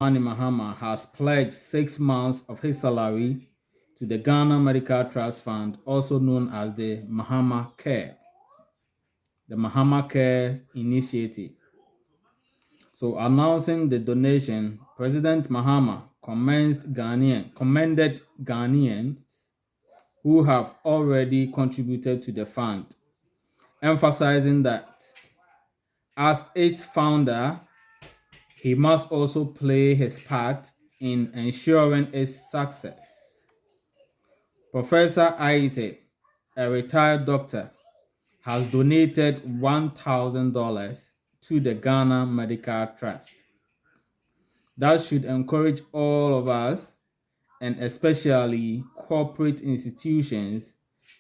Mani Mahama has pledged 6 months of his salary to the Ghana Medical Trust Fund, also known as the Mahama Care Initiative. So, announcing the donation, President Mahama commended Ghanaians who have already contributed to the fund, emphasizing that as its founder, he must also play his part in ensuring its success. Professor Aite, a retired doctor, has donated $1,000 to the Ghana Medical Trust. That should encourage all of us, and especially corporate institutions,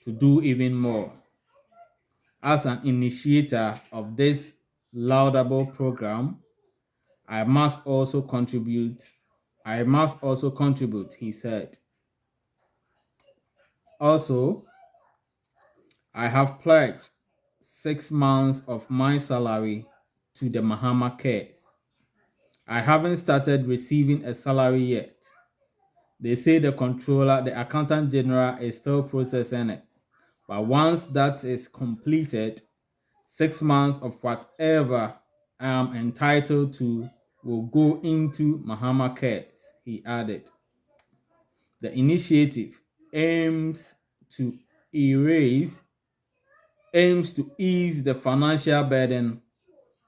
to do even more. As an initiator of this laudable program, I must also contribute. He said. Also, I have pledged 6 months of my salary to the Mahama Cares. I haven't started receiving a salary yet. They say the accountant general is still processing it. But once that is completed, 6 months of whatever I am entitled to will go into Mahama Cares, he added. The initiative aims to erase aims to ease the financial burden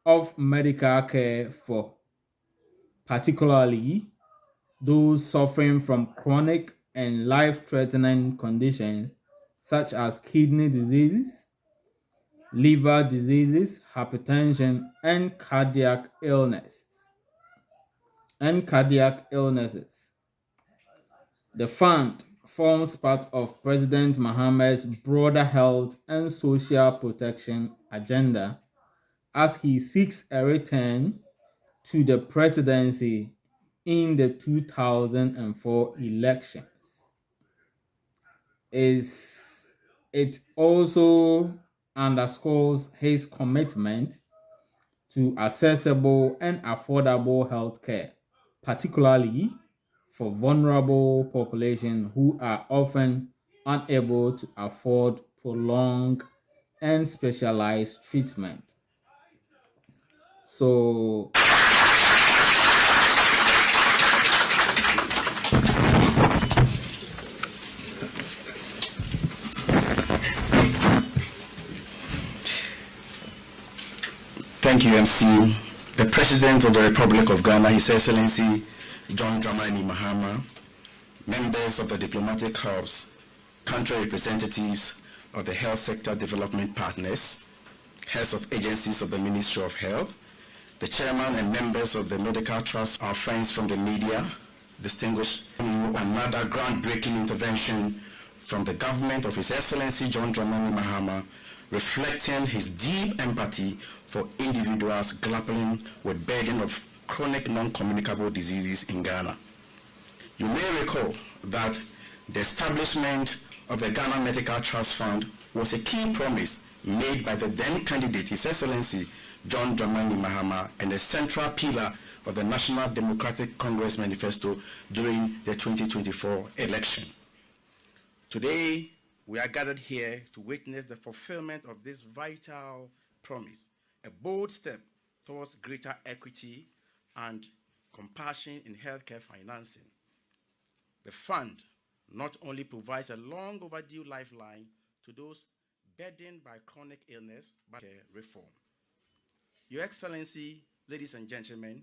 of medical care for particularly those suffering from chronic and life-threatening conditions such as kidney diseases, liver diseases, hypertension, and cardiac illnesses. The fund forms part of President Mahama's broader health and social protection agenda as he seeks a return to the presidency in the 2004 elections. It also underscores his commitment to accessible and affordable healthcare, particularly for vulnerable populations who are often unable to afford prolonged and specialized treatment. So, Thank you, MC. The President of the Republic of Ghana, His Excellency John Dramani Mahama, members of the diplomatic corps, country representatives of the health sector development partners, heads of agencies of the Ministry of Health, the chairman and members of the Medical Trust, our friends from the media, distinguished another groundbreaking intervention from the government of His Excellency John Dramani Mahama, reflecting his deep empathy for individuals grappling with burden of chronic non-communicable diseases in Ghana. You may recall that the establishment of the Ghana Medical Trust Fund was a key promise made by the then candidate, His Excellency John Dramani Mahama, and a central pillar of the National Democratic Congress manifesto during the 2024 election. Today, we are gathered here to witness the fulfillment of this vital promise, a bold step towards greater equity and compassion in healthcare financing. The fund not only provides a long overdue lifeline to those burdened by chronic illness, but reform. Your Excellency, ladies and gentlemen,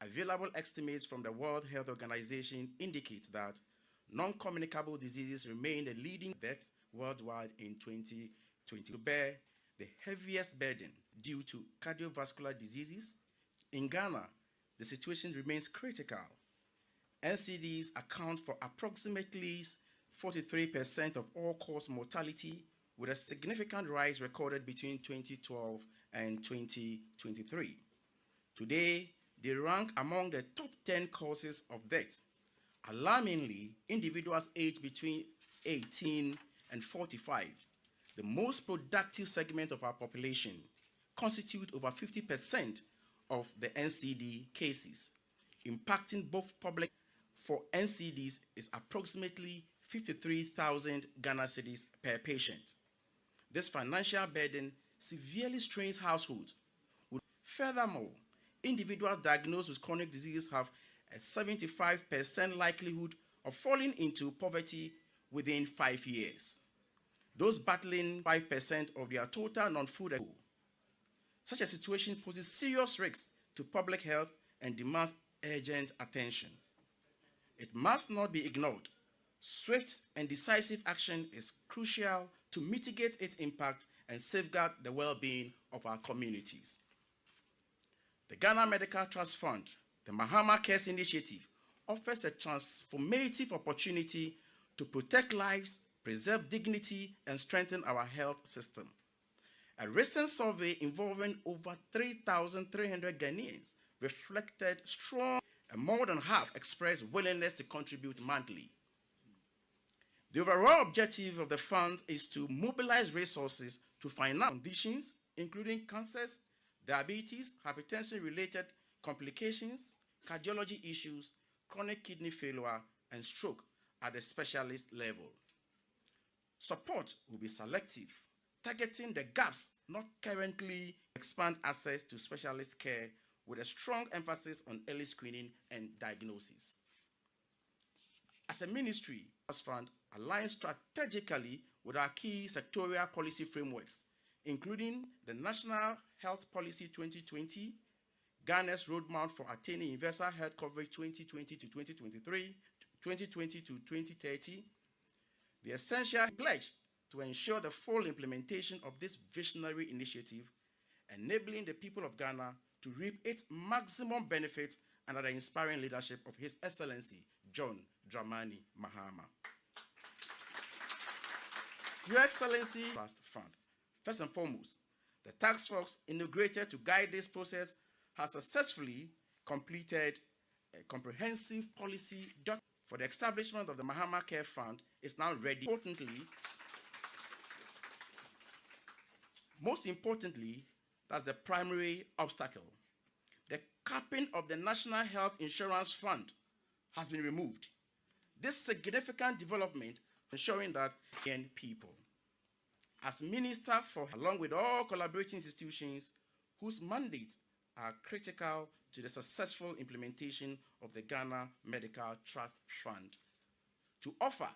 available estimates from the World Health Organization indicate that non-communicable diseases remain the leading deaths worldwide in 2020, to bear the heaviest burden due to cardiovascular diseases. In Ghana, the situation remains critical. NCDs account for approximately 43% of all-cause mortality, with a significant rise recorded between 2012 and 2023. Today, they rank among the top 10 causes of death. Alarmingly, individuals aged between 18 and 45, the most productive segment of our population, constitute over 50% of the NCD cases. impacting both public for NCDs is approximately 53,000 Ghana cedis per patient. This financial burden severely strains households. Furthermore, individuals diagnosed with chronic diseases have a 75% likelihood of falling into poverty within 5 years. Those battling 5% of their total non-food. Such a situation poses serious risks to public health and demands urgent attention. It must not be ignored. Swift and decisive action is crucial to mitigate its impact and safeguard the well-being of our communities. The Ghana Medical Trust Fund, the Mahama Cares Initiative, offers a transformative opportunity to protect lives, preserve dignity, and strengthen our health system. A recent survey involving over 3,300 Ghanaians reflected strong, and more than half expressed willingness to contribute monthly. The overall objective of the fund is to mobilize resources to finance conditions, including cancers, diabetes, hypertension-related complications, cardiology issues, chronic kidney failure, and stroke at the specialist level. Support will be selective, targeting the gaps not currently expand access to specialist care with a strong emphasis on early screening and diagnosis. As a ministry, Trust Fund aligns strategically with our key sectorial policy frameworks, including the National Health Policy 2020, Ghana's Roadmap for Attaining Universal Health Coverage 2020 to 2023, 2020 to 2030, the essential pledge to ensure the full implementation of this visionary initiative, enabling the people of Ghana to reap its maximum benefits under the inspiring leadership of His Excellency John Dramani Mahama. Your Excellency Trust Fund. First and foremost, the task force inaugurated to guide this process has successfully completed a comprehensive policy document for the establishment of the Mahama Care Fund is now ready. Most importantly, that's the primary obstacle. The capping of the National Health Insurance Fund has been removed. This significant development ensuring that people, as Minister for, along with all collaborating institutions whose mandates are critical to the successful implementation of the Ghana Medical Trust Fund, to offer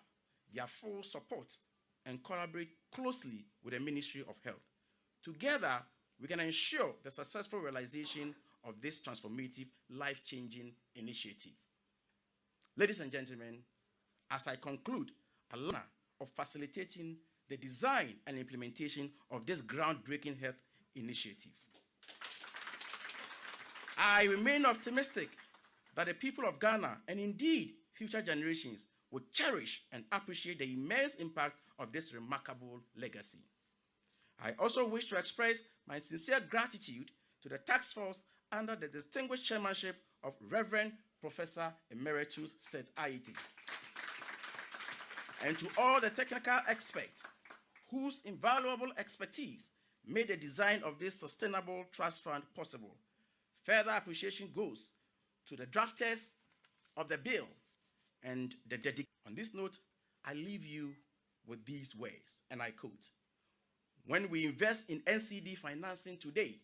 their full support and collaborate closely with the Ministry of Health. Together, we can ensure the successful realization of this transformative, life-changing initiative. Ladies and gentlemen, as I conclude, a honor of facilitating the design and implementation of this groundbreaking health initiative. I remain optimistic that the people of Ghana, and indeed future generations, will cherish and appreciate the immense impact of this remarkable legacy. I also wish to express my sincere gratitude to the task force under the distinguished chairmanship of Reverend Professor Emeritus Seth Aite, and to all the technical experts whose invaluable expertise made the design of this sustainable trust fund possible. Further appreciation goes to the drafters of the bill and the dedication. On this note, I leave you with these words, and I quote, "When we invest in NCD financing today,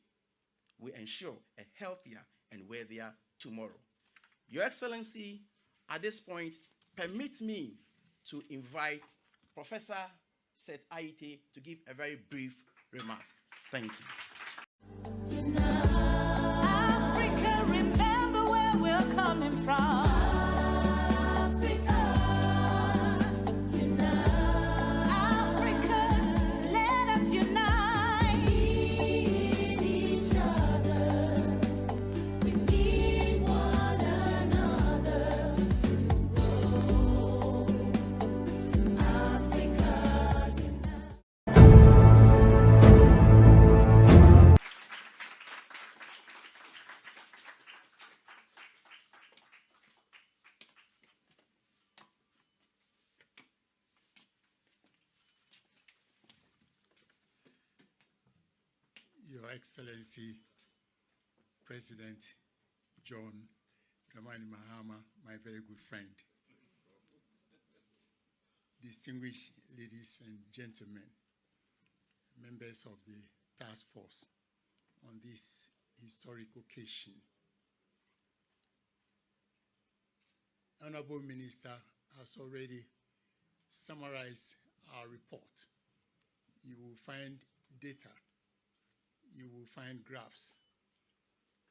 we ensure a healthier and wealthier tomorrow." Your Excellency, at this point, permit me to invite Professor Seth Aite to give a very brief remarks. Thank you. Africa, remember where we're coming from. Your Excellency, President John Dramani Mahama, my very good friend. Distinguished ladies and gentlemen, members of the task force on this historic occasion. Honorable Minister has already summarized our report. You will find data, you will find graphs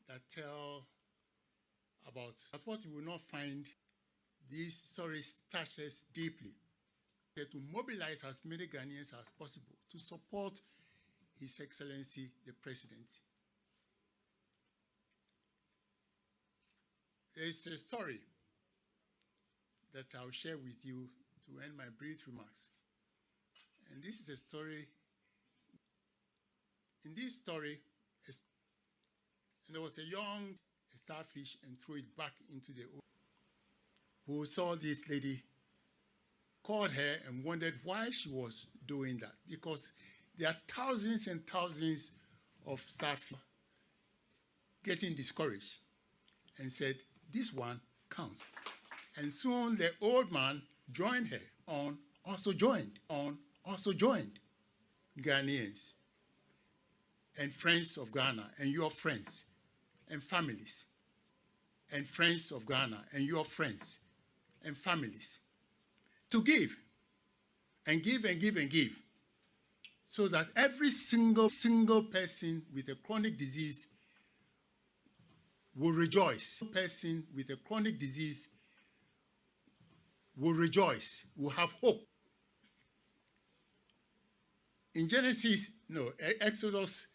that tell about what you will not find. These stories touch us deeply. To mobilize as many Ghanaians as possible to support His Excellency the President. There's a story that I'll share with you to end my brief remarks. And this is a story. In this story, there was a young starfish and threw it back into the ocean. Who saw this lady, called her and wondered why she was doing that, because there are thousands and thousands of starfish getting discouraged, and said, this one counts. And soon the old man joined her, also joined Ghanaians and friends of Ghana and your friends and families, and friends of Ghana and your friends and families, to give and give and give and give, so that every single person with a chronic disease will rejoice. Person with a chronic disease will rejoice, will have hope. In Exodus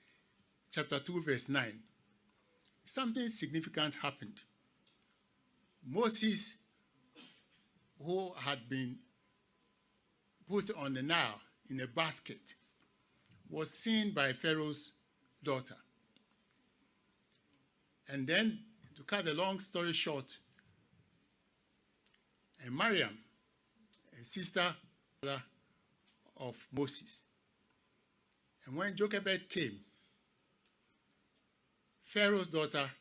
chapter 2, verse 9, something significant happened. Moses, who had been put on the Nile in a basket, was seen by Pharaoh's daughter. And then, to cut a long story short, and Miriam, a sister of Moses. And when Jochebed came, Pharaoh's daughter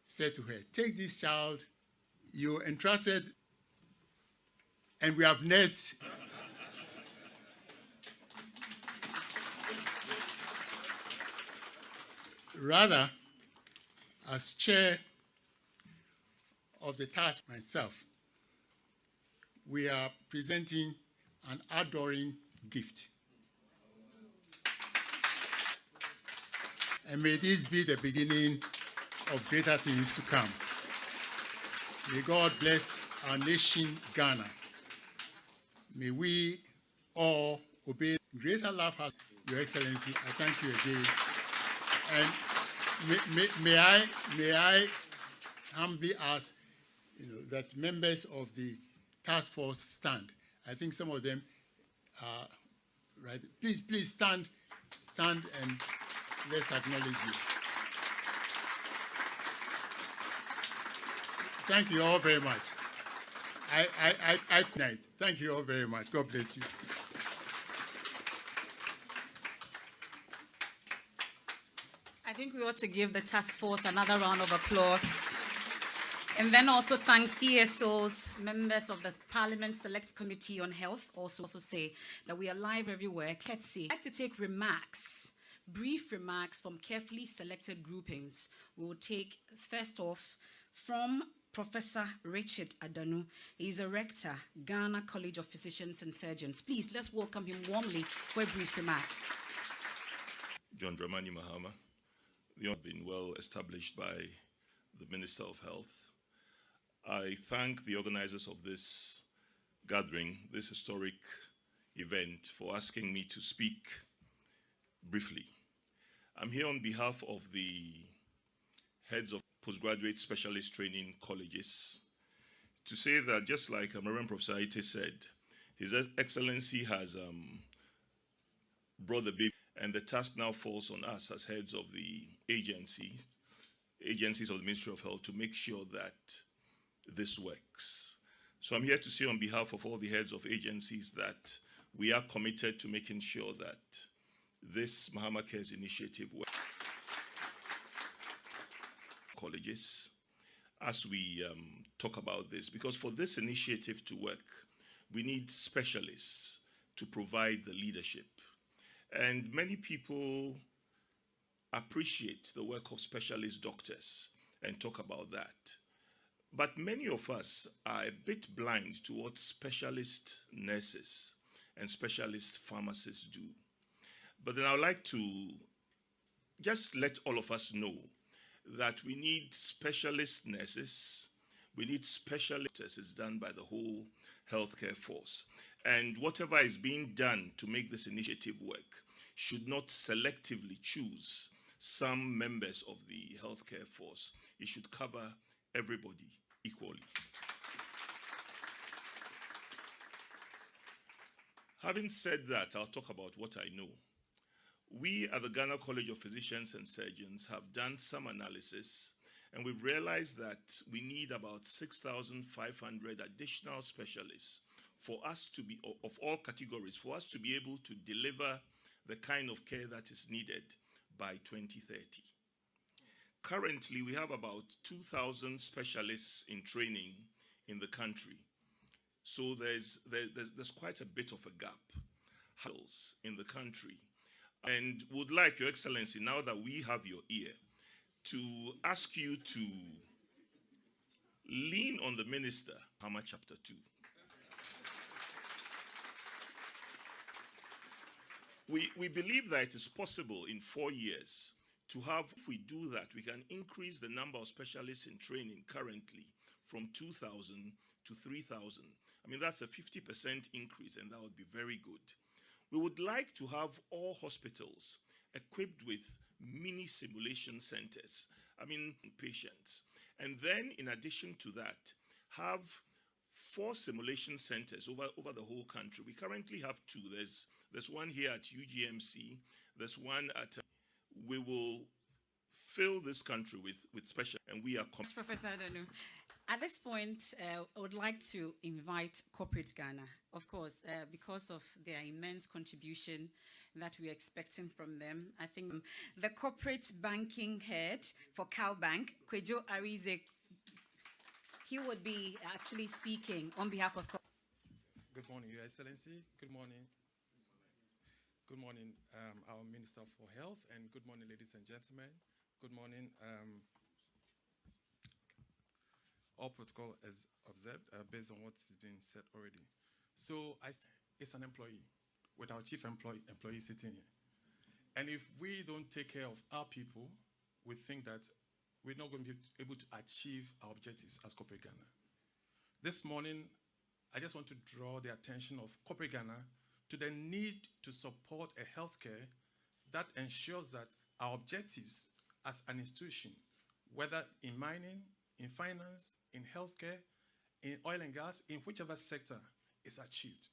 said to her, take this child you entrusted, and we have nursed. Rather, as chair of the task myself, we are presenting an adoring gift. And may this be the beginning of greater things to come. May God bless our nation, Ghana. May we all obey. Greater love has Your Excellency. I thank you again. And may I humbly ask, that members of the task force stand. I think some of them are right. Please stand and let's acknowledge you. Thank you all very much. Thank you all very much. God bless you. I think we ought to give the task force another round of applause. And then also thank CSOs, members of the Parliament Select Committee on Health, also say that we are live everywhere. Ketsy, I'd like to take brief remarks from carefully selected groupings. We will take first off from Professor Richard Adanu. He is a rector, Ghana College of Physicians and Surgeons. Please, let's welcome him warmly for a brief remark. John Dramani Mahama. They have been well established by the Minister of Health. I thank the organizers of this gathering, this historic event, for asking me to speak briefly. I'm here on behalf of the heads of postgraduate specialist training colleges to say that, just like Reverend Professor Aite said, His Excellency has brought the baby, and the task now falls on us as heads of the agencies of the Ministry of Health to make sure that this works. So I'm here to say on behalf of all the heads of agencies that we are committed to making sure that this Mahama Cares initiative works. Colleges. as we talk about this, because for this initiative to work, we need specialists to provide the leadership. And many people appreciate the work of specialist doctors and talk about that. But many of us are a bit blind to what specialist nurses and specialist pharmacists do. But then I would like to just let all of us know that we need specialist nurses, we need specialists done by the whole healthcare force. And whatever is being done to make this initiative work should not selectively choose some members of the healthcare force. It should cover everybody equally. Having said that, I'll talk about what I know. We at the Ghana College of Physicians and Surgeons have done some analysis, and we've realized that we need about 6,500 additional specialists for us to be, of all categories, for us to be able to deliver the kind of care that is needed by 2030. Currently, we have about 2,000 specialists in training in the country. So there's quite a bit of a gap in the country. And would like, Your Excellency, now that we have your ear, to ask you to lean on the Minister, Mahama Chapter 2. We believe that it is possible in 4 years to have, if we do that, we can increase the number of specialists in training currently from 2,000 to 3,000. I mean, that's a 50% increase, and that would be very good. We would like to have all hospitals equipped with mini simulation centers, patients. And then, in addition to that, have 4 simulation centers over the whole country. We currently have 2. There's one here at UGMC. There's one at... we will fill this country with special, and we are... Professor Adanu, at this point, I would like to invite Corporate Ghana, of course, because of their immense contribution that we're expecting from them. I think the corporate banking head for CalBank, Kwejo Arize, he would be actually speaking on behalf of... Good morning, Your Excellency. Good morning. Good morning, our Minister for Health, and good morning, ladies and gentlemen. Good morning. All protocol is observed based on what has been said already. So it's an employee with our chief employee sitting here. And if we don't take care of our people, we think that we're not going to be able to achieve our objectives as Corporate Ghana. This morning, I just want to draw the attention of Corporate Ghana to the need to support a healthcare that ensures that our objectives as an institution, whether in mining, in finance, in healthcare, in oil and gas, in whichever sector, is achieved.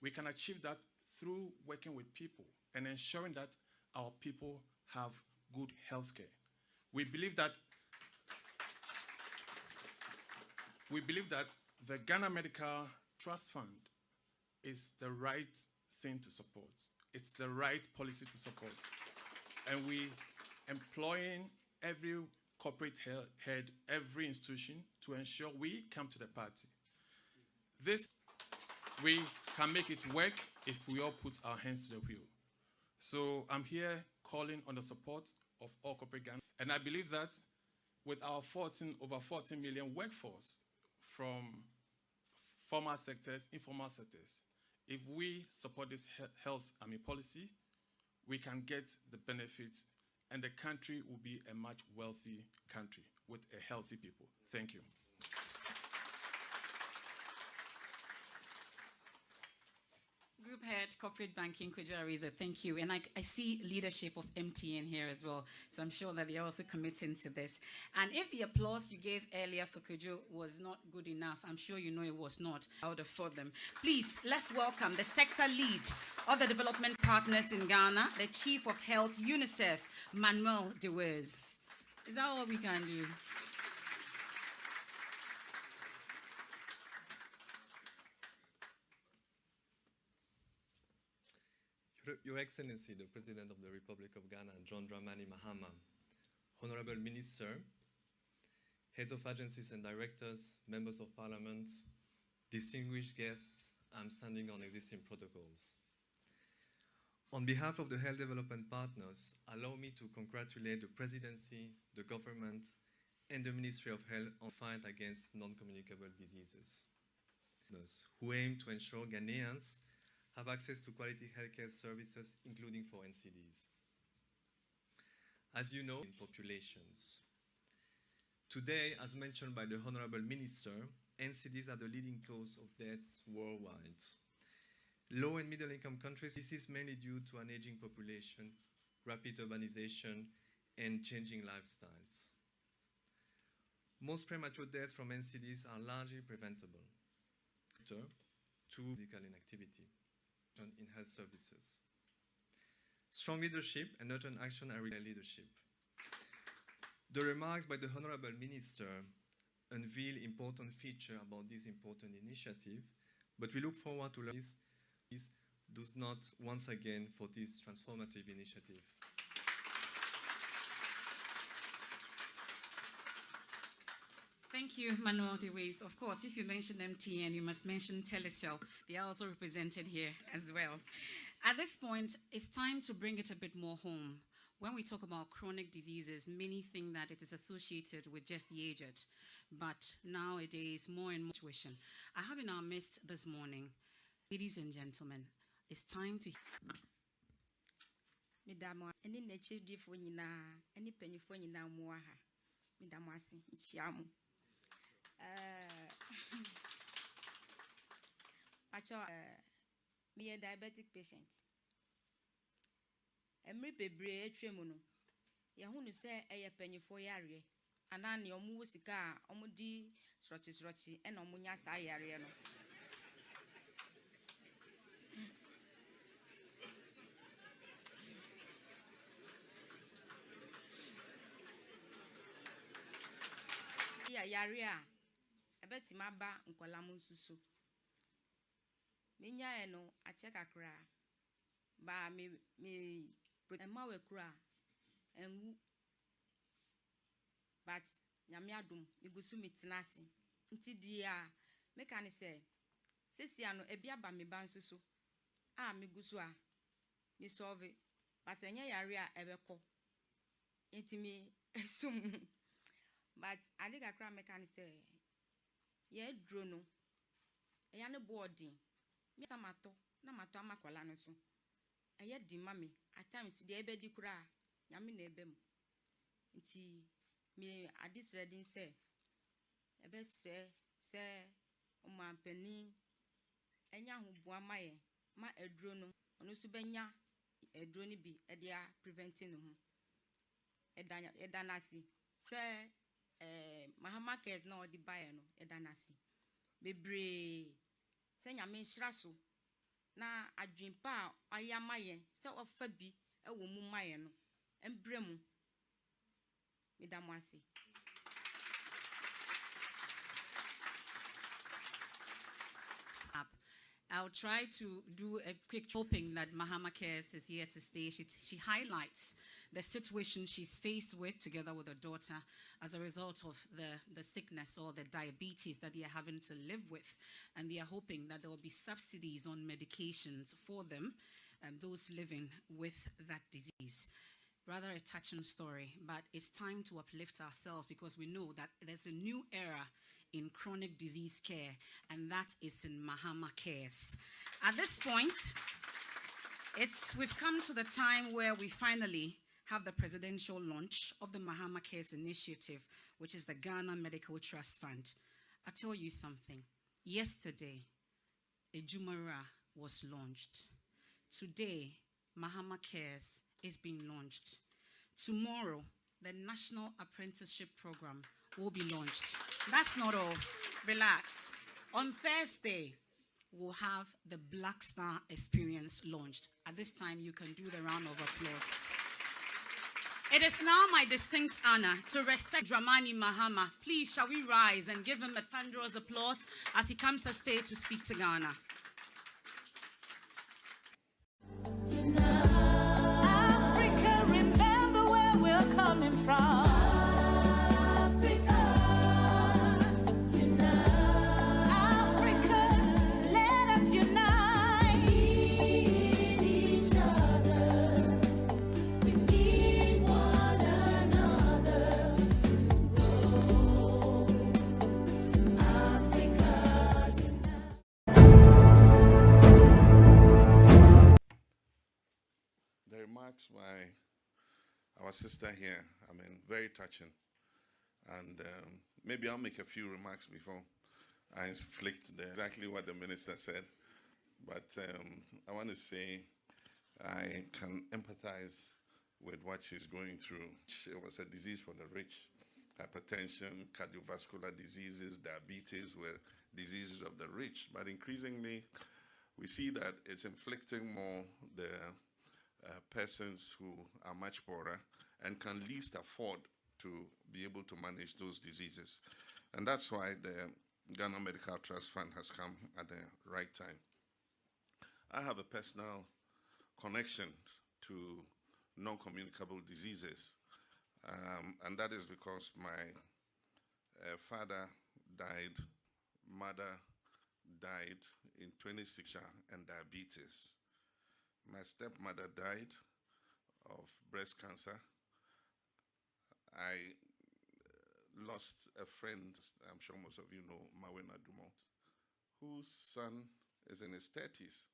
We can achieve that through working with people and ensuring that our people have good healthcare. We believe that the Ghana Medical Trust Fund is the right thing to support. It's the right policy to support. And we employing every corporate head, every institution to ensure we come to the party. We can make it work if we all put our hands to the wheel. So I'm here calling on the support of all Corporate Ghana. And I believe that with our over 14 million workforce from formal sectors, informal sectors, if we support this health policy, we can get the benefits, and the country will be a much wealthy country with a healthy people. Thank you. Group Head, Corporate Banking, Kwejo Arize, thank you. And I see leadership of MTN here as well, so I'm sure that they're also committing to this. And if the applause you gave earlier for Kwejo was not good enough, I'm sure you know it was not. I would afford them. Please, let's welcome the sector lead of the development partners in Ghana, the Chief of Health, UNICEF, Manuel DeWers. Is that all we can do? Your Excellency, the President of the Republic of Ghana, John Dramani Mahama, Honorable Minister, heads of agencies and directors, members of parliament, distinguished guests, I'm standing on existing protocols. On behalf of the health development partners, allow me to congratulate the presidency, the government, and the Ministry of Health on the fight against non-communicable diseases, who aim to ensure Ghanaians have access to quality healthcare services, including for NCDs. As you know, in populations. Today, as mentioned by the Honorable Minister, NCDs are the leading cause of deaths worldwide. Low and middle income countries, this is mainly due to an aging population, rapid urbanization, and changing lifestyles. Most premature deaths from NCDs are largely preventable. To physical inactivity in health services. Strong leadership and urgent action are real leadership. The remarks by the Honorable Minister unveil important features about this important initiative, but we look forward to learning this does not once again for this transformative initiative. Thank you, Manuel DeWays. Of course, if you mention MTN, you must mention Telecel. They are also represented here as well. At this point, it's time to bring it a bit more home. When we talk about chronic diseases, many think that it is associated with just the aged. But nowadays, more and more situation. I have in our midst this morning, ladies and gentlemen, it's time to... Mesdames, any nature different, any penny for you now, Moaha. Mesdames, Chiamu. Me a diabetic patient. Emri bebre tremono. Yahunu say a penny for yari. Anani omusika, omudi, srochi, and omunya sayariano. Yaria. Beti maba nkwala munsusu. Minya eno acheka kra. Ba me ema we kra enwu. But nyame adom migusu mitinasi. Nti dia meka ne se sesi ano ebia ba me ba nsusu. Migusu a mi solve. But enye yare a ebeko. Enti mi esum. But I think I cry mechanic say, ye drono. A yana boarding. Miss Amato, Namato Macolanoso. A yet di mammy, at times the ebedi cra, Yamin ebem. Inti me at this reading say, a best say, O my penny, and yahu boamaye, ma a drono, on Usubenya, a drony be a dear preventing him. A danasi, say. Mahama cares no the buyer no edanasi. Bebre senya me nhyiraso na adwempa a ayamaye se ofa bi e wo mu maye no embremu medamwase. I'll try to do a quick hoping that Mahama Cares is here to stay. She highlights the situation she's faced with together with her daughter as a result of the sickness or the diabetes that they are having to live with. And they are hoping that there will be subsidies on medications for them and those living with that disease. Rather a touching story, but it's time to uplift ourselves because we know that there's a new era in chronic disease care, and that is in Mahama Cares. At this point, we've come to the time where we finally have the presidential launch of the Mahama Cares initiative, which is the Ghana Medical Trust Fund. I'll tell you something. Yesterday, Ejumara was launched. Today, Mahama Cares is being launched. Tomorrow, the National Apprenticeship Program will be launched. That's not all. Relax. On Thursday, we'll have the Black Star Experience launched. At this time, you can do the round of applause. It is now my distinct honor to respect Dramani Mahama. Please, shall we rise and give him a thunderous applause as he comes to stage to speak to Ghana. Africa, remember where we're coming from. Africa. remarks by our sister here, I mean, very touching. And maybe I'll make a few remarks before I inflict exactly what the minister said. But I want to say I can empathize with what she's going through. It was a disease for the rich. Hypertension, cardiovascular diseases, diabetes were diseases of the rich. But increasingly, we see that it's inflicting more the persons who are much poorer and can least afford to be able to manage those diseases. And that's why the Ghana Medical Trust Fund has come at the right time. I have a personal connection to non-communicable diseases, and that is because my father died, mother died in 2016 and diabetes. My stepmother died of breast cancer. I lost a friend, I'm sure most of you know, Mawena Dumont, whose son is in his 30s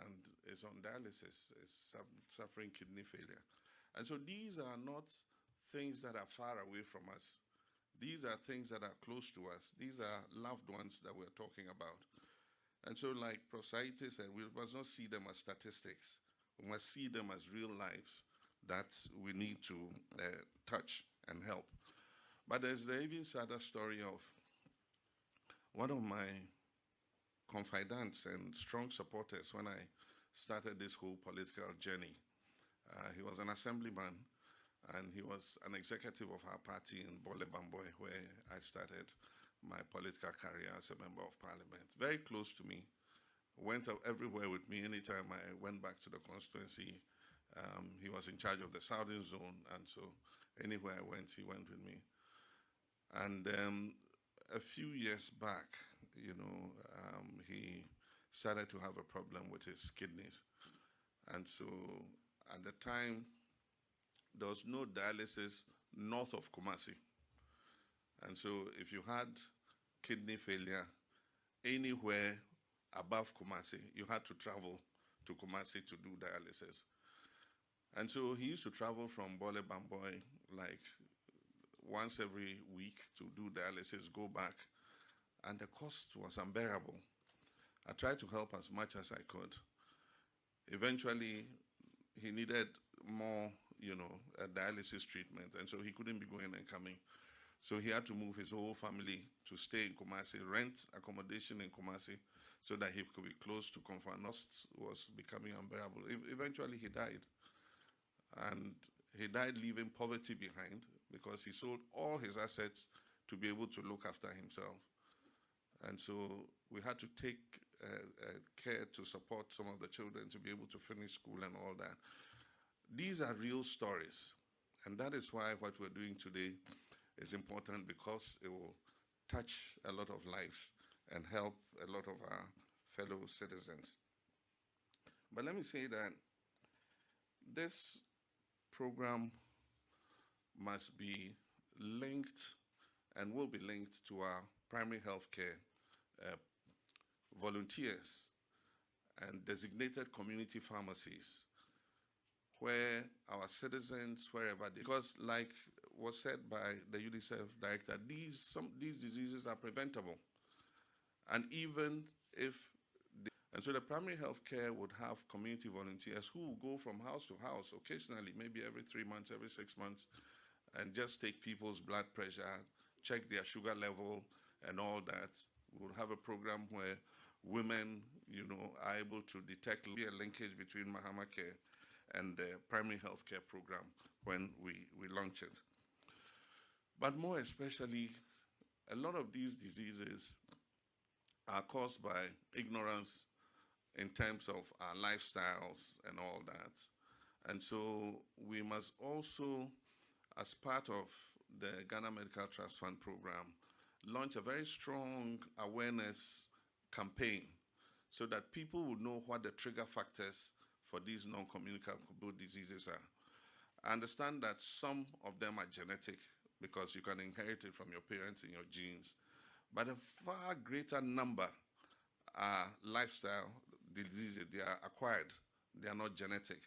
and is on dialysis, is suffering kidney failure. And so these are not things that are far away from us. These are things that are close to us. These are loved ones that we're talking about. And so like Prof. Saite said, we must not see them as statistics. We must see them as real lives that we need to touch and help. But there's the even sadder story of one of my confidants and strong supporters when I started this whole political journey. He was an assemblyman, and he was an executive of our party in Bole Bamboy, where I started my political career as a member of parliament. Very close to me, went up everywhere with me. Anytime I went back to the constituency, he was in charge of the southern zone, and so anywhere I went, he went with me. And a few years back, you know, he started to have a problem with his kidneys. And so at the time, there was no dialysis north of Kumasi. And so if you had kidney failure anywhere above Kumasi, you had to travel to Kumasi to do dialysis. And so he used to travel from Bole Bamboy like once every week to do dialysis, go back, and the cost was unbearable. I tried to help as much as I could. Eventually, he needed more, you know, dialysis treatment, and so he couldn't be going and coming. So he had to move his whole family to stay in Kumasi, rent accommodation in Kumasi, so that he could be close to Comfort. Cost was becoming unbearable. Eventually, he died. And he died leaving poverty behind because he sold all his assets to be able to look after himself. And so we had to take care to support some of the children to be able to finish school and all that. These are real stories. And that is why what we're doing today is important, because it will touch a lot of lives and help a lot of our fellow citizens. But let me say that this program must be linked and will be linked to our primary health care volunteers and designated community pharmacies, where our citizens, wherever they, because like was said by the UNICEF director, these diseases are preventable. And even if and so the primary health care would have community volunteers who will go from house to house occasionally, maybe every 3 months, every 6 months, and just take people's blood pressure, check their sugar level and all that. We'll have a program where women, you know, are able to detect a linkage between Mahama Care and the primary health care program when we launch it. But more especially, a lot of these diseases are caused by ignorance in terms of our lifestyles and all that. And so we must also, as part of the Ghana Medical Trust Fund program, launch a very strong awareness campaign so that people will know what the trigger factors for these non-communicable diseases are. I understand that some of them are genetic because you can inherit it from your parents in your genes, but a far greater number are lifestyle diseases. They are acquired. They are not genetic.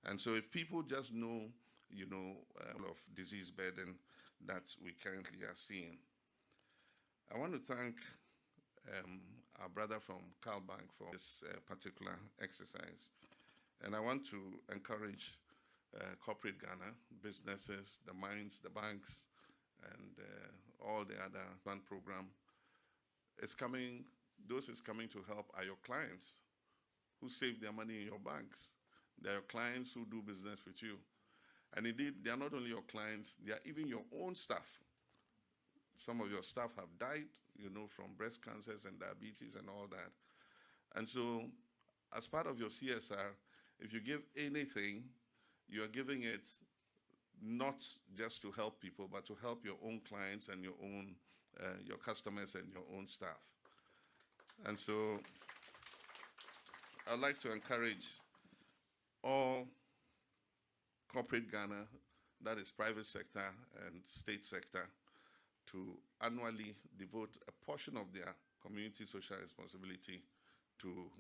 And so if people just know, of disease burden that we currently are seeing. I want to thank our brother from CalBank for this particular exercise. And I want to encourage corporate Ghana, businesses, the mines, the banks, and all the other fund program. It's coming, those is coming to help are your clients who save their money in your banks. They are your clients who do business with you. And indeed, they are not only your clients, they are even your own staff. Some of your staff have died, from breast cancers and diabetes and all that. And so, as part of your CSR, if you give anything, you are giving it not just to help people, but to help your own clients and your own, your customers and your own staff. And so, I'd like to encourage all corporate Ghana, that is private sector and state sector, to annually devote a portion of their community social responsibility to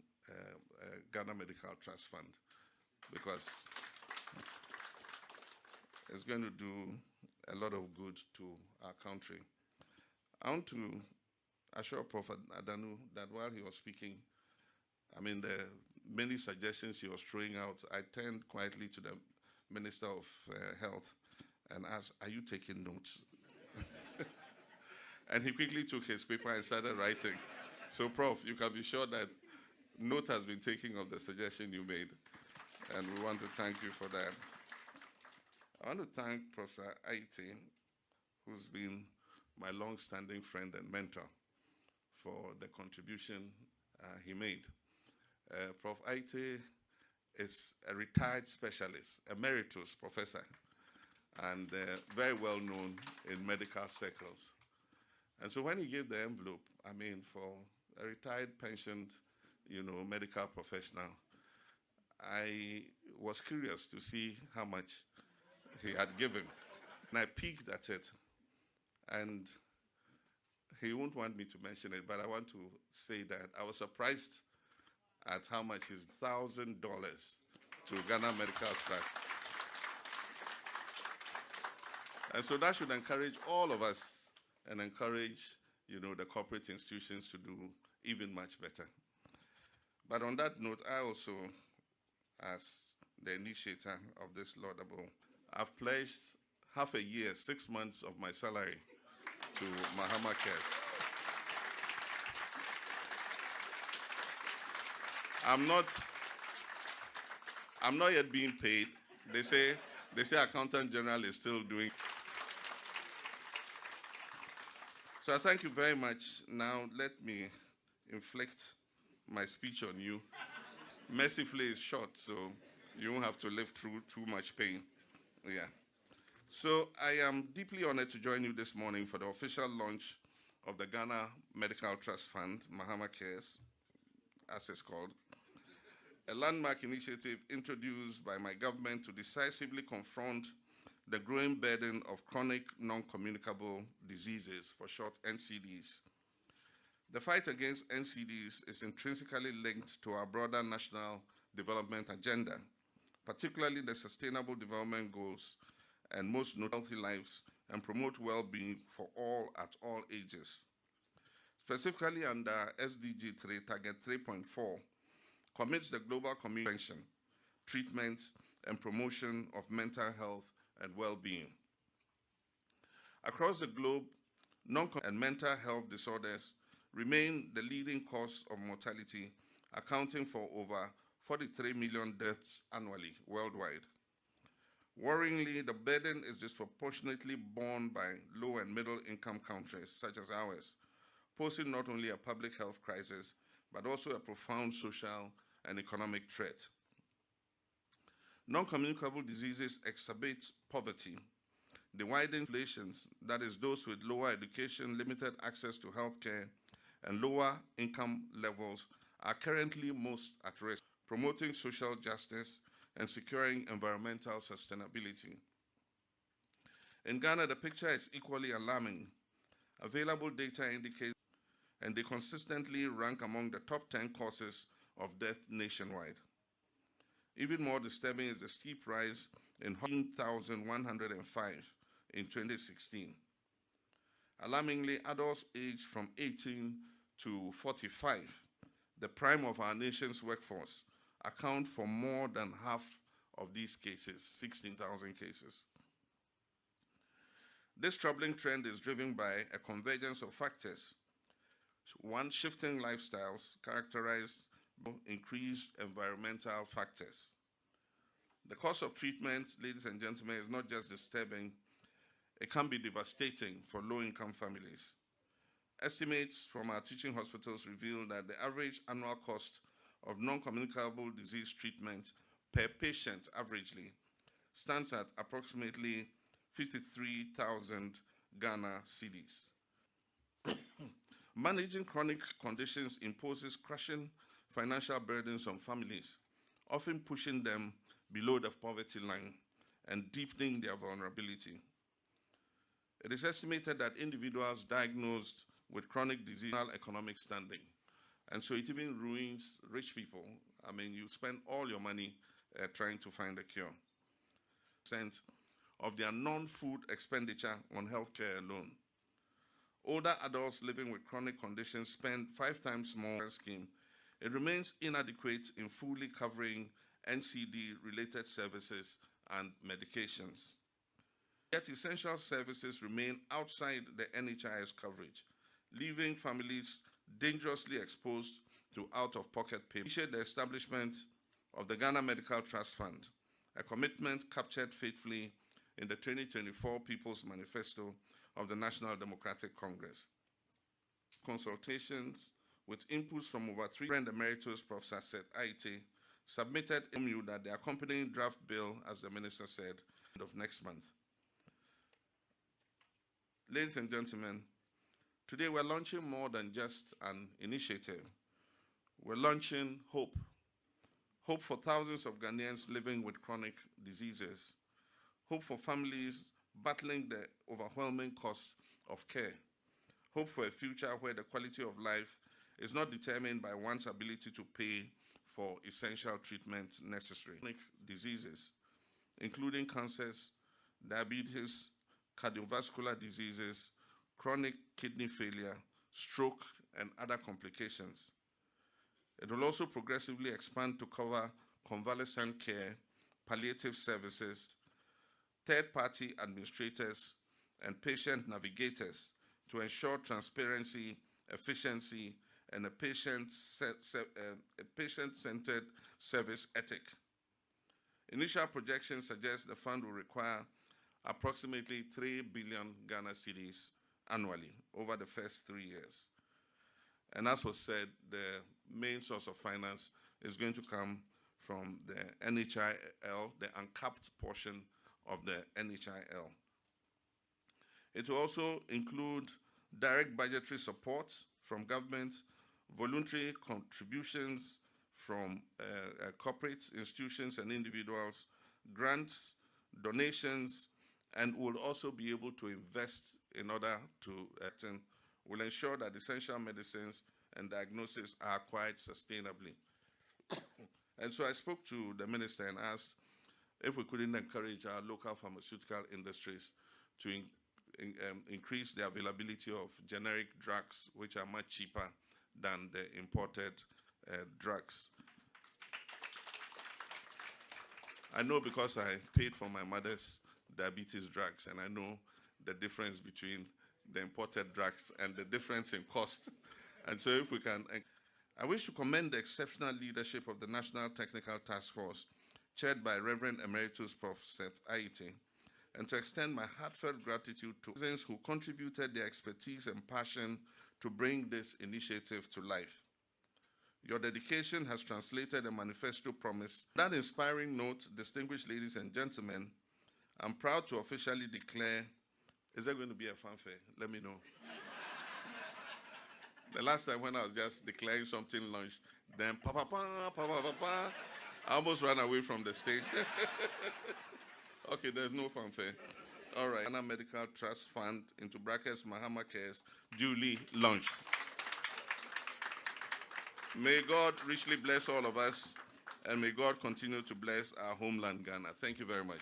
Ghana Medical Trust Fund, because it's going to do a lot of good to our country. I want to assure Prof. Adanu that while he was speaking, the many suggestions he was throwing out, I turned quietly to the Minister of Health and asked, "Are you taking notes?" And he quickly took his paper and started writing. So, Prof, you can be sure that note has been taken of the suggestion you made, and we want to thank you for that. I want to thank Professor Aite, who's been my long-standing friend and mentor, for the contribution he made. Prof. Aite is a retired specialist, emeritus professor, and very well known in medical circles. And so when he gave the envelope, for a retired pensioned, medical professional, I was curious to see how much he had given. And I peeked at it. And he won't want me to mention it, but I want to say that I was surprised at how much is $1,000 to Ghana Medical Trust. And so that should encourage all of us and encourage, the corporate institutions to do even much better. But on that note, I also, as the initiator of this laudable, I've pledged half a year, 6 months of my salary to Mahama Cares. I'm not yet being paid. They say Accountant General is still doing. So I thank you very much. Now let me inflict my speech on you. Mercifully, it's short, so you won't have to live through too much pain. Yeah. So I am deeply honored to join you this morning for the official launch of the Ghana Medical Trust Fund, Mahama Cares, as it's called, a landmark initiative introduced by my government to decisively confront the growing burden of chronic non-communicable diseases, for short NCDs. The fight against NCDs is intrinsically linked to our broader national development agenda, particularly the Sustainable Development Goals, and most notably healthy lives, and promote well-being for all at all ages. Specifically under SDG 3, Target 3.4, commits the global community treatment and promotion of mental health and well-being. Across the globe, and mental health disorders remain the leading cause of mortality, accounting for over 43 million deaths annually worldwide. Worryingly, the burden is disproportionately borne by low and middle income countries such as ours, posing not only a public health crisis, but also a profound social and economic threat. Non-communicable diseases exacerbate poverty. The widened populations, that is those with lower education, limited access to healthcare, and lower income levels, are currently most at risk, promoting social justice and securing environmental sustainability. In Ghana, the picture is equally alarming. Available data indicate, and they consistently rank among the top 10 causes of death nationwide. Even more disturbing is the steep rise in 1,105 in 2016. Alarmingly, adults aged from 18 to 45, the prime of our nation's workforce, account for more than half of these cases, 16,000 cases. This troubling trend is driven by a convergence of factors. One, shifting lifestyles characterized by increased environmental factors. The cost of treatment, ladies and gentlemen, is not just disturbing, it can be devastating for low-income families. Estimates from our teaching hospitals reveal that the average annual cost of non-communicable disease treatment per patient averagely stands at approximately 53,000 Ghana cedis. Managing chronic conditions imposes crushing financial burdens on families, often pushing them below the poverty line and deepening their vulnerability. It is estimated that individuals diagnosed with chronic disease have economic standing, and so it even ruins rich people. I mean, you spend all your money trying to find a cure. % of their non-food expenditure on healthcare alone. Older adults living with chronic conditions spend 5 times more scheme. It remains inadequate in fully covering NCD-related services and medications. Yet essential services remain outside the NHIS coverage, leaving families dangerously exposed to out-of-pocket payments. Initiate the establishment of the Ghana Medical Trust Fund, a commitment captured faithfully in the 2024 People's Manifesto of the National Democratic Congress. Consultations with inputs from over 3 Reverend Emeritus Professor Seth Aite submitted a MU that the accompanying draft bill, as the minister said, end of next month. Ladies and gentlemen, today we're launching more than just an initiative. We're launching hope. Hope for thousands of Ghanaians living with chronic diseases. Hope for families battling the overwhelming costs of care. Hope for a future where the quality of life is not determined by one's ability to pay for essential treatment necessary. Chronic diseases, including cancers, diabetes, cardiovascular diseases, chronic kidney failure, stroke, and other complications. It will also progressively expand to cover convalescent care, palliative services, third-party administrators, and patient navigators to ensure transparency, efficiency, and a patient-centered service ethic. Initial projections suggest the fund will require approximately 3 billion Ghana cedis annually over the first 3 years. And as was said, the main source of finance is going to come from the NHIL, the uncapped portion of the NHIL. It will also include direct budgetary support from government, voluntary contributions from corporate institutions and individuals, grants, donations, and will also be able to invest in order to will ensure that essential medicines and diagnosis are acquired sustainably. And so I spoke to the minister and asked if we couldn't encourage our local pharmaceutical industries to increase the availability of generic drugs, which are much cheaper than the imported drugs. I know because I paid for my mother's diabetes drugs, and I know the difference between the imported drugs and the difference in cost. And so if we can, I wish to commend the exceptional leadership of the National Technical Task Force, chaired by Reverend Emeritus Prof. Seth Aite, and to extend my heartfelt gratitude to citizens who contributed their expertise and passion to bring this initiative to life. Your dedication has translated a manifesto promise. On that inspiring note, distinguished ladies and gentlemen, I'm proud to officially declare, is there going to be a fanfare? Let me know. The last time when I was just declaring something launched, then I almost ran away from the stage. Okay, there's no fanfare. All right, Ghana Medical Trust Fund, into brackets, Mahama Cares, duly launched. May God richly bless all of us And may God continue to bless our homeland, Ghana. Thank you very much.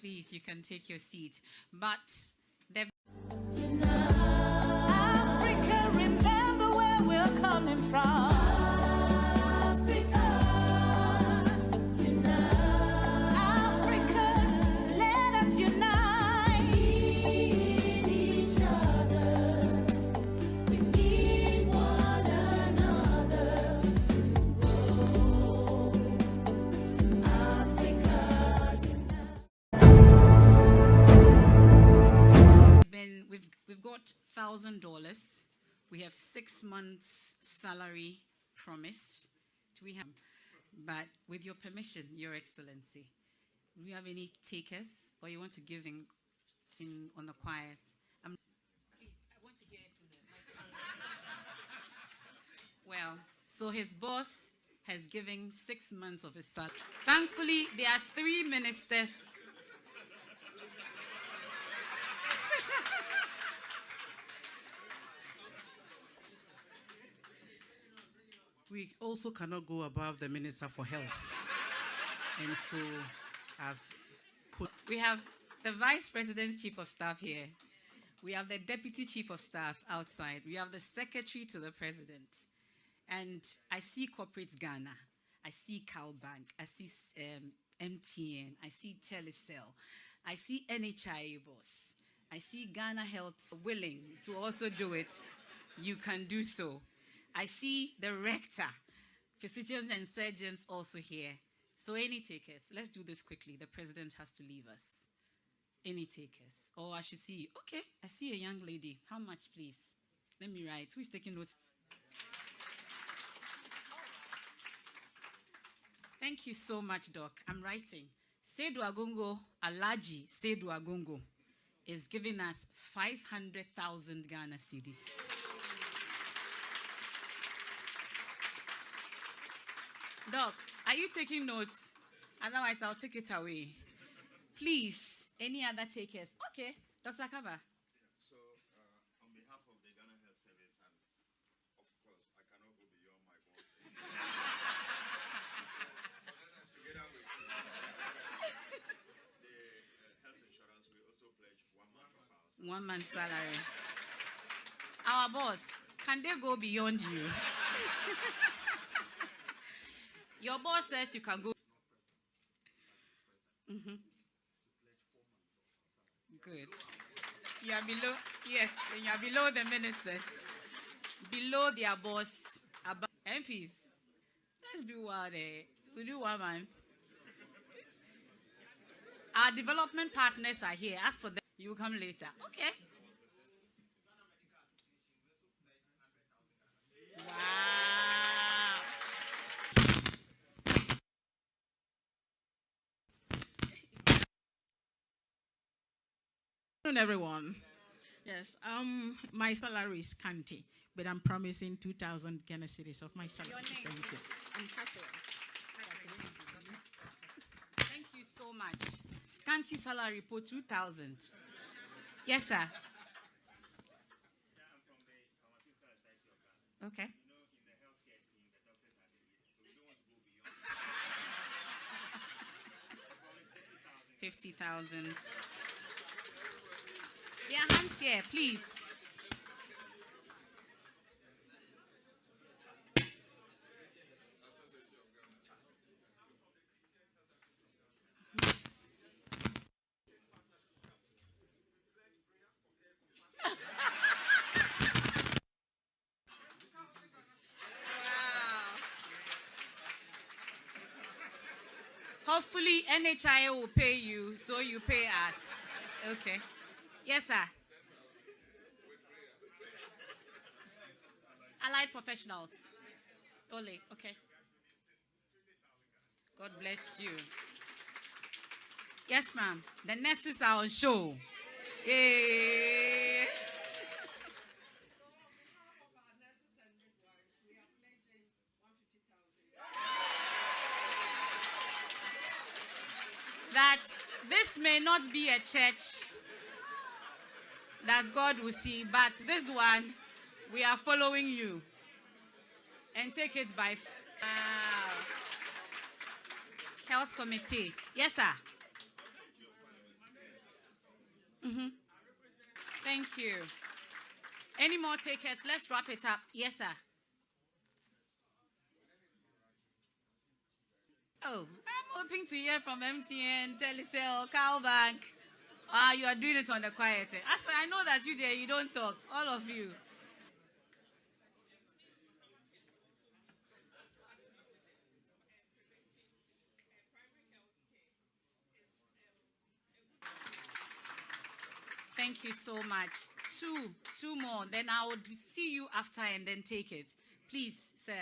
Please, you can take your seat. But the Africa, remember where we're coming from. Africa, unite. Africa, let us unite. We need each other. We need one another to grow. Africa, we've got $1,000. We have 6 months' salary promised. Do we have? But with your permission, Your Excellency, do we have any takers, or you want to give in on the quiet? Please, I want to hear it in the microphone. Well, so his boss has given 6 months of his salary. Thankfully, there are 3 ministers. We also cannot go above the Minister for Health. And so, we have the Vice President's Chief of Staff here. We have the Deputy Chief of Staff outside. We have the Secretary to the President. And I see Corporate Ghana. I see CalBank. I see MTN. I see Telecel. I see NHIA boss. I see Ghana Health willing to also do it. You can do so. I see the rector, physicians and surgeons also here. So any takers? Let's do this quickly. The president has to leave us. Any takers? Oh, I should see. Okay, I see a young lady. How much, please? Let me write. Who is taking notes? Thank you so much, Doc. I'm writing. Seydou Agongo, Alaji Seydou Agongo, is giving us 500,000 Ghana cedis. Doc, are you taking notes? Otherwise, I'll take it away. Please, any other takers? Okay, Dr. Kaba. So, on behalf of the Ghana Health Service, and of course, I cannot go beyond my boss. Together with the health insurance, we also pledge 1 month of ours. 1 month salary. Our boss, can they go beyond you? Your boss says you can go. Mm-hmm. Good. You are below, yes, you are below the ministers, below their boss, above MPs. Let's do what we do 1 month. Our development partners are here. Ask for them. You will come later. Okay. Wow. Everyone. Yes, my salary is scanty, but I'm promising 2,000 Ghana cedis of my salary. Thank you. I'm happy. Thank you so much. Scanty salary for 2,000. Yes, sir. Okay. 50,000. Their hands here, please. Hopefully, NHIA will pay you, so you pay us. Okay. Yes, sir. Allied professionals. Ole, okay. God bless you. Yes, ma'am. The nurses are on show. Yay. That this may not be a church. that God will see. But this one, we are following you. And take it by Health Committee. Yes, sir. Thank you. Any more takers? Let's wrap it up. Yes, sir. Oh, I'm hoping to hear from MTN, Telecel, Cowbank. You are doing it on the quiet. As for I know that you there, you don't talk. All of you. Thank you so much. Two more. Then I will see you after and then take it. Please, sir.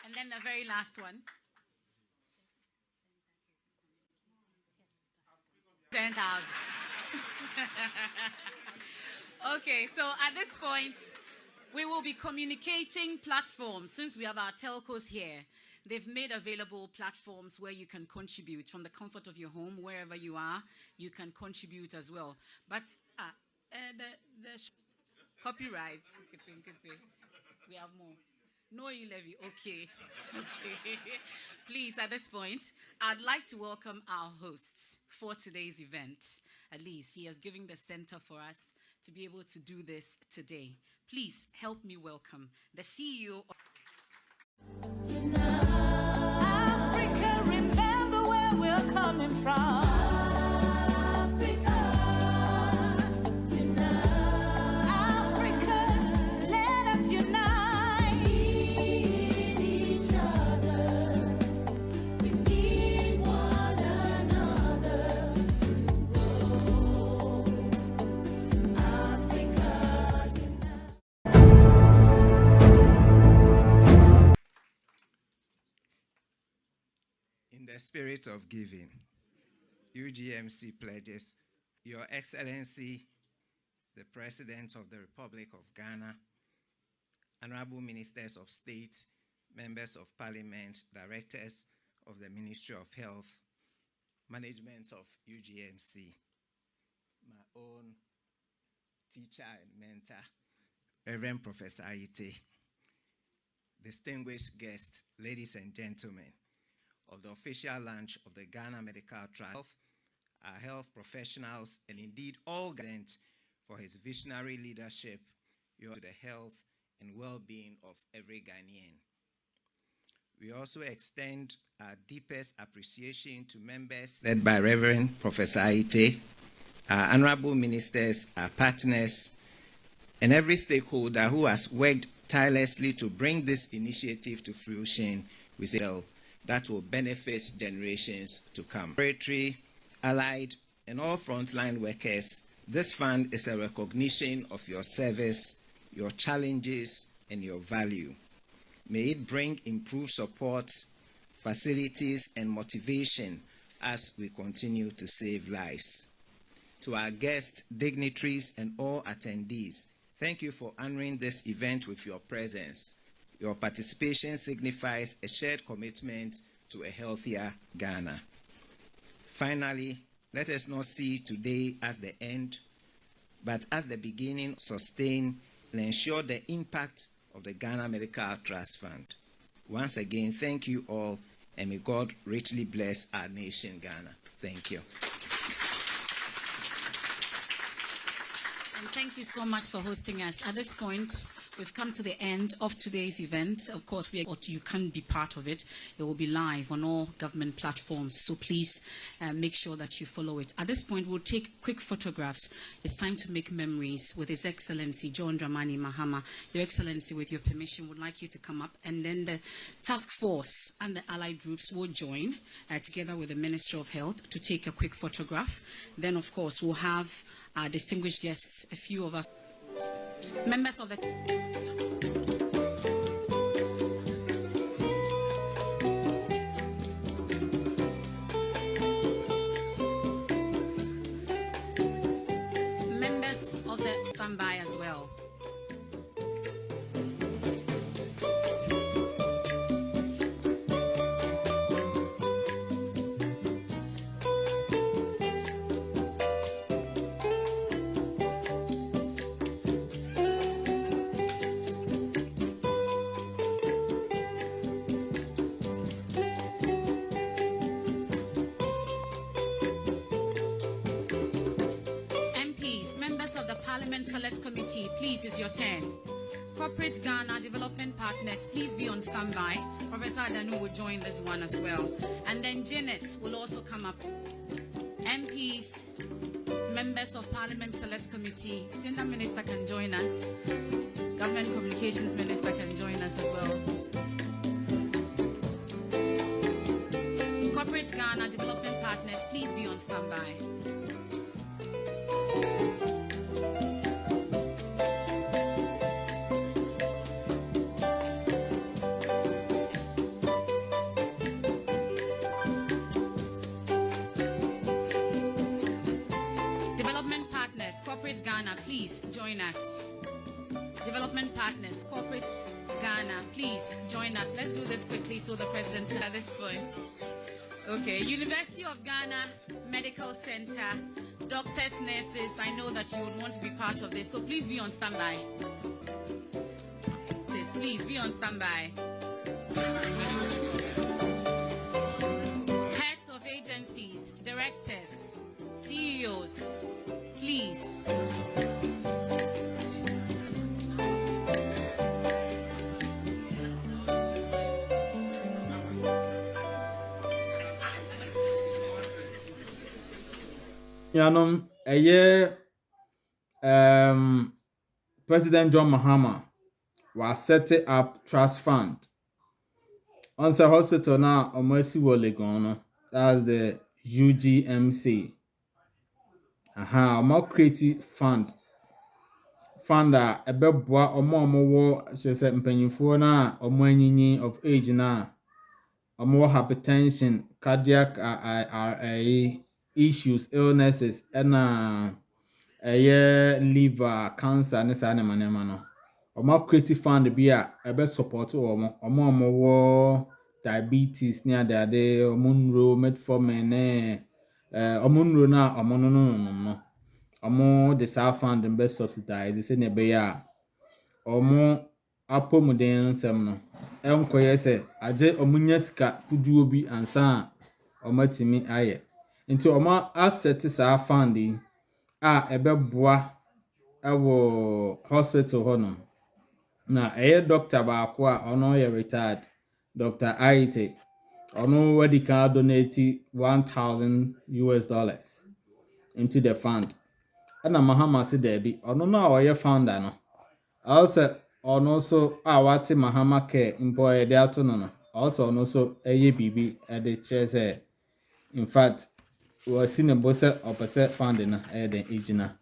And then the very last one. 10,000. Okay, so at this point, we will be communicating platforms. Since we have our telcos here, they've made available platforms where you can contribute from the comfort of your home, wherever you are, you can contribute as well. But copyright, we have more. No levy, okay. Okay. Please, at this point, I'd like to welcome our hosts for today's event. At least he has given the center for us to be able to do this today. Please help me welcome the CEO of Africa, remember where we're coming from. Africa, unite. Africa, let us unite. We need each other. We need one another to grow. Africa, In the spirit of giving, UGMC pledges Your Excellency, the President of the Republic of Ghana, Honorable Ministers of State, Members of Parliament, Directors of the Ministry of Health, Management of UGMC, my own teacher and mentor, Reverend Professor Aite, distinguished guests, ladies and gentlemen, of the official launch of the Ghana Medical Trust, our health professionals, and indeed all Ghanaians for his visionary leadership to the health and well-being of every Ghanaian. We also extend our deepest appreciation to members led by Reverend Professor Aite, our honorable ministers, our partners, and every stakeholder who has worked tirelessly to bring this initiative to fruition with that will benefit generations to come. Military, allied, and all frontline workers, this fund is a recognition of your service, your challenges, and your value. May it bring improved support, facilities, and motivation as we continue to save lives. To our guests, dignitaries, and all attendees, thank you for honoring this event with your presence. Your participation signifies a shared commitment to a healthier Ghana. Finally, let us not see today as the end, but as the beginning, sustain and ensure the impact of the Ghana Medical Trust Fund. Once again, thank you all, and may God richly bless our nation, Ghana. Thank you. And thank you so much for hosting us. At this point, we've come to the end of today's event. Of course, you can be part of it. It will be live on all government platforms. So please make sure that you follow it. At this point, we'll take quick photographs. It's time to make memories with His Excellency John Dramani Mahama. Your Excellency, with your permission, would like you to come up. And then the task force and the allied groups will join together with the Ministry of Health to take a quick photograph. Then, of course, we'll have our distinguished guests, a few of us, members of the standby as well. Parliament Select Committee, please, it's your turn. Corporate Ghana Development Partners, please be on standby. Professor Adanu will join this one as well. And then Janet will also come up. MPs, Members of Parliament Select Committee, Gender Minister can join us. Government Communications Minister can join us as well. Corporate Ghana Development Partners, please be on standby. Development Partners, Corporate Ghana, please join us. Development Partners, Corporate Ghana, please join us. Let's do this quickly so the president can at this point. Okay, University of Ghana Medical Center, doctors, nurses, I know that you would want to be part of this, so please be on standby. Please be on standby. Heads of agencies, directors, CEOs, please. Yanom, a year, President John Mahama was setting up trust fund. On the hospital now, Mercy Wolegono, that's the UGMC. More creative fund. Founder, a beboa, or more, she said, Penyufo na, or more of age na, or more hypertension, cardiac issues, illnesses, and liver cancer, and this animal. Or more creative fund be a best support or more diabetes near the day, or moonro, metformin, or moonro na, or no. Omo the South Fund and best subsidized is in a bear. Omo Apo Modern Semno. Enquire say, Aje Omunyaska Pujubi and San Omatimi Aye. Into Oma asset is our funding. Ebe bois our hospital honor. Now, Doctor Bakwa, ono retired. Dr. Aite, ono where can donate $1,000 into the fund. And Mahama said, Debbie, or no, or founder. No. Also, so what Mahama care employ the autonomy. Also, a BB at the chairs. In fact, we are seeing a boss opposite funding at the Igina.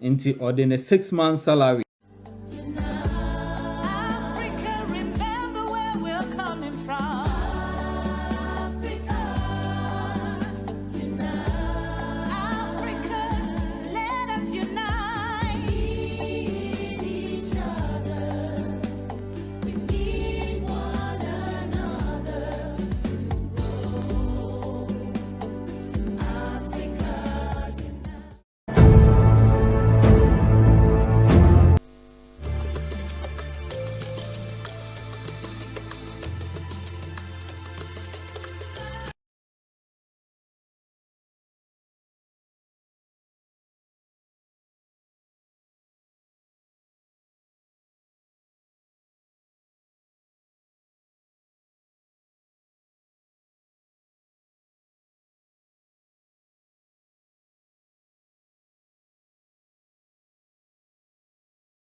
Into ordinary 6 months salary.